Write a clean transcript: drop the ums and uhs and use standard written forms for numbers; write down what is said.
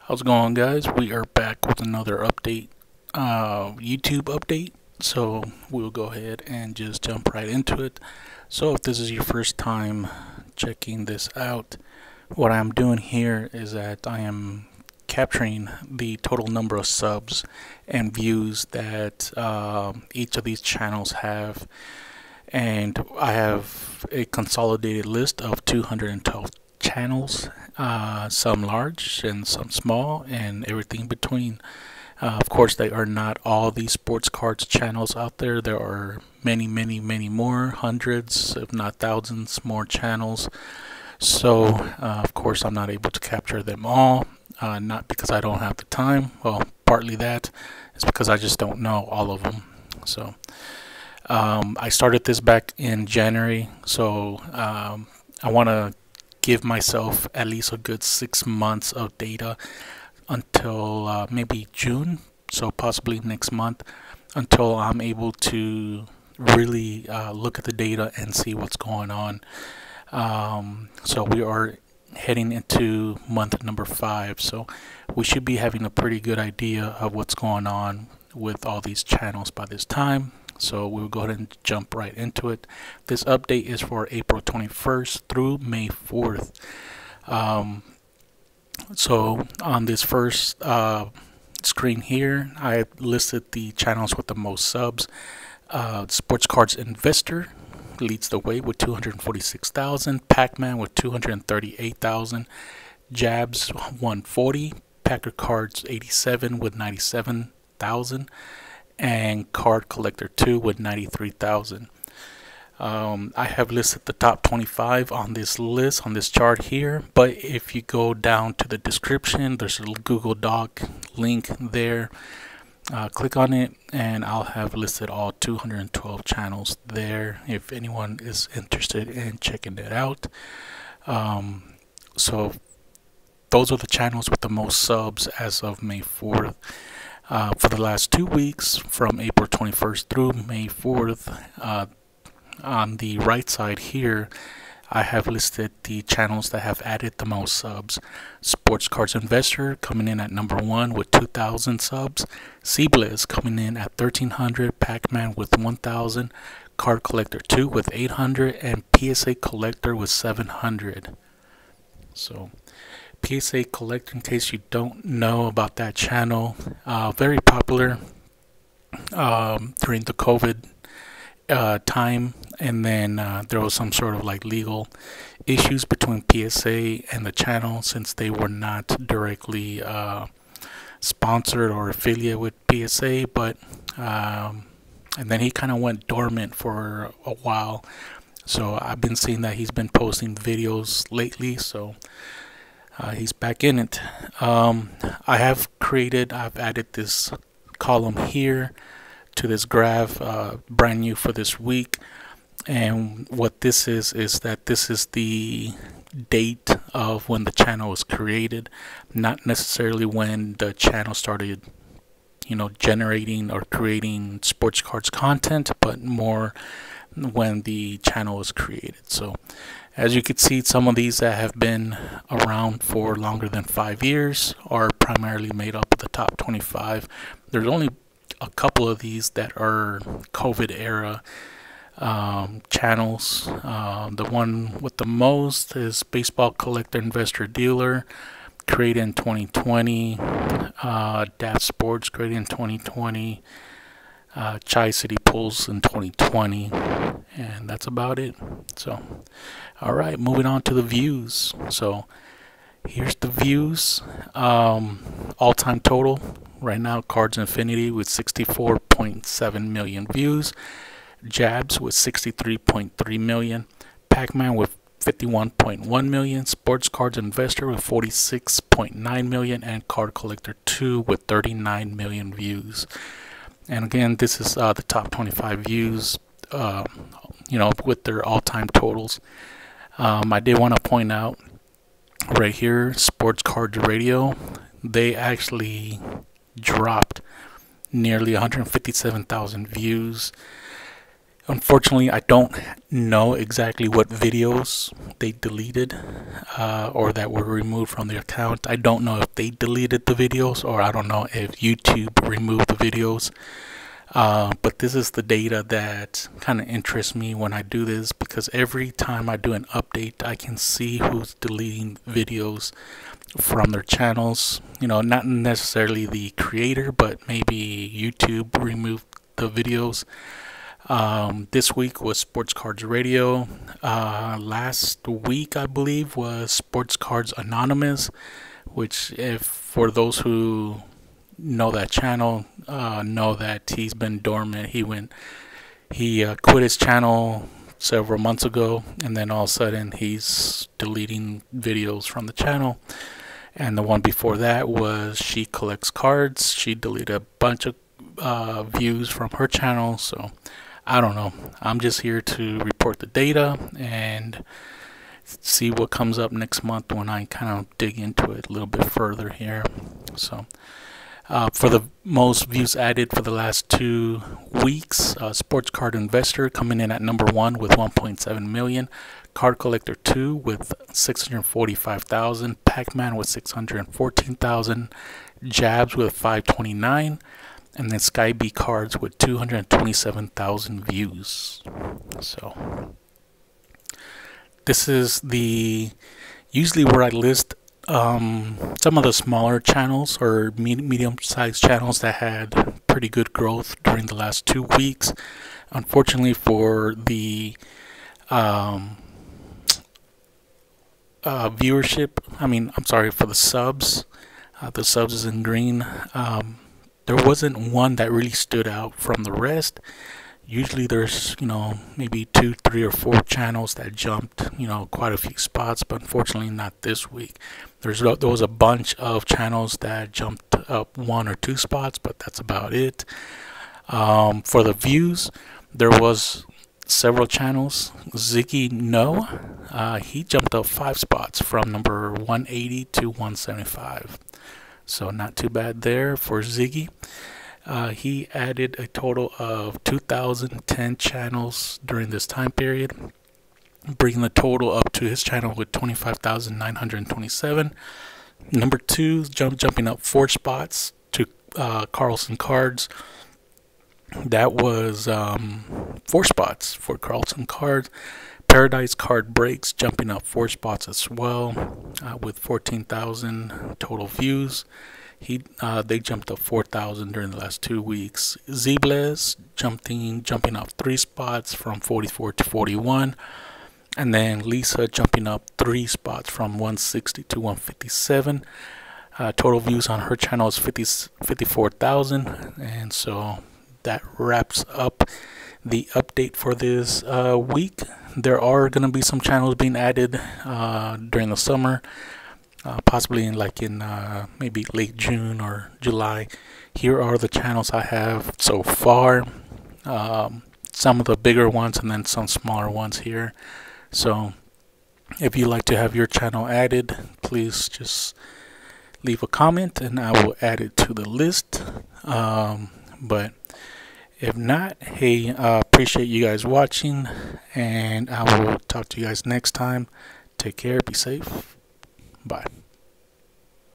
How's it going, guys? We are back with another update, YouTube update. So we'll go ahead and just jump right into it. So if this is your first time checking this out, what I'm doing here is that I am capturing the total number of subs and views that each of these channels have, and I have a consolidated list of 212 channels, some large and some small, and everything between. Of course, they are not all these sports cards channels out there. There are many, many, many more, hundreds, if not thousands, more channels. So, of course, I'm not able to capture them all. Not because I don't have the time. Well, partly that. It's because I just don't know all of them. So, I started this back in January. So, I want to give myself at least a good 6 months of data until maybe June, so possibly next month, until I'm able to really look at the data and see what's going on. So we are heading into month number 5, so we should be having a pretty good idea of what's going on with all these channels by this time. So we'll go ahead and jump right into it. This update is for April 21st through May 4th. So on this first screen here, I listed the channels with the most subs. Sports Cards Investor leads the way with 246,000, Pac-Man with 238,000, Jabs 140, Packer Cards 87 with 97,000, and Card Collector 2 with 93,000. I have listed the top 25 on this list, on this chart here, but if you go down to the description, there's a Google Doc link there. Click on it and I'll have listed all 212 channels there if anyone is interested in checking it out. So those are the channels with the most subs as of May 4th. For the last 2 weeks, from April 21st through May 4th, on the right side here, I have listed the channels that have added the most subs. Sports Cards Investor coming in at number 1 with 2,000 subs. Cbliz coming in at 1,300. Pac-Man with 1,000. Card Collector 2 with 800. And PSA Collector with 700. So PSA Collector, in case you don't know about that channel, very popular during the COVID time, and then there was some sort of like legal issues between PSA and the channel, since they were not directly sponsored or affiliate with PSA, but and then he kind of went dormant for a while. So I've been seeing that he's been posting videos lately, so he's back in it. I've added this column here to this graph, brand new for this week, and what this is that this is the date of when the channel was created, not necessarily when the channel started, generating or creating sports cards content, but more when the channel was created. So as you can see, some of these that have been around for longer than 5 years are primarily made up of the top 25. There's only a couple of these that are COVID era channels. The one with the most is Baseball Collector Investor Dealer, created in 2020. DAF Sports, created in 2020. Chai City Pulls in 2020, and that's about it. So, all right, moving on to the views. So here's the views. All-time total right now, Cards Infinity with 64.7 million views, Jabs with 63.3 million, Pac-Man with 51.1 million, Sports Cards Investor with 46.9 million, and Card Collector 2 with 39 million views. And again, this is the top 25 views, with their all-time totals. I did want to point out right here, Sports Cards Radio, they actually dropped nearly 157,000 views. Unfortunately, I don't know exactly what videos they deleted or that were removed from their account. I don't know if they deleted the videos, or I don't know if YouTube removed the videos. But this is the data that kind of interests me when I do this, because every time I do an update, I can see who's deleting videos from their channels. You know, not necessarily the creator, but maybe YouTube removed the videos. This week was Sports Cards Radio. Last week, I believe, was Sports Cards Anonymous, which, if for those who know that channel, know that he's been dormant. He quit his channel several months ago, and then all of a sudden he's deleting videos from the channel. And the one before that was She Collects Cards. She deleted a bunch of views from her channel. So I don't know. I'm just here to report the data and see what comes up next month when I kind of dig into it a little bit further here. So for the most views added for the last 2 weeks, Sports Card Investor coming in at number 1 with 1.7 million, Card Collector 2 with 645,000, Pac-Man with 614,000, Jabs with 529, and then Sky-B Cards with 227,000 views. So this is usually where I list some of the smaller channels or medium-sized channels that had pretty good growth during the last 2 weeks. Unfortunately for the viewership, I'm sorry, for the subs is in green. There wasn't one that really stood out from the rest. Usually there's, maybe 2, 3, or 4 channels that jumped, quite a few spots, but unfortunately not this week. There was a bunch of channels that jumped up 1 or 2 spots, but that's about it. For the views, there was several channels. Ziggy No, he jumped up 5 spots from number 180 to 175. So not too bad there for Ziggy. He added a total of 2,010 channels during this time period, bringing the total up to his channel with 25,927. Number 2, jumping up 4 spots to Carlson Cards. That was 4 spots for Carlson Cards. Paradise Card Breaks jumping up 4 spots as well, with 14,000 total views. They jumped up 4,000 during the last 2 weeks. Zblez jumping up 3 spots from 44 to 41, and then Lisa jumping up 3 spots from 160 to 157. Total views on her channel is 54,000, and so that wraps up the update for this week. There are going to be some channels being added during the summer. Possibly in maybe late June or July. Here are the channels I have so far. Some of the bigger ones and then some smaller ones here. So if you'd like to have your channel added, please just leave a comment and I will add it to the list. But if not, hey, appreciate you guys watching, and I will talk to you guys next time. Take care, be safe. Bye.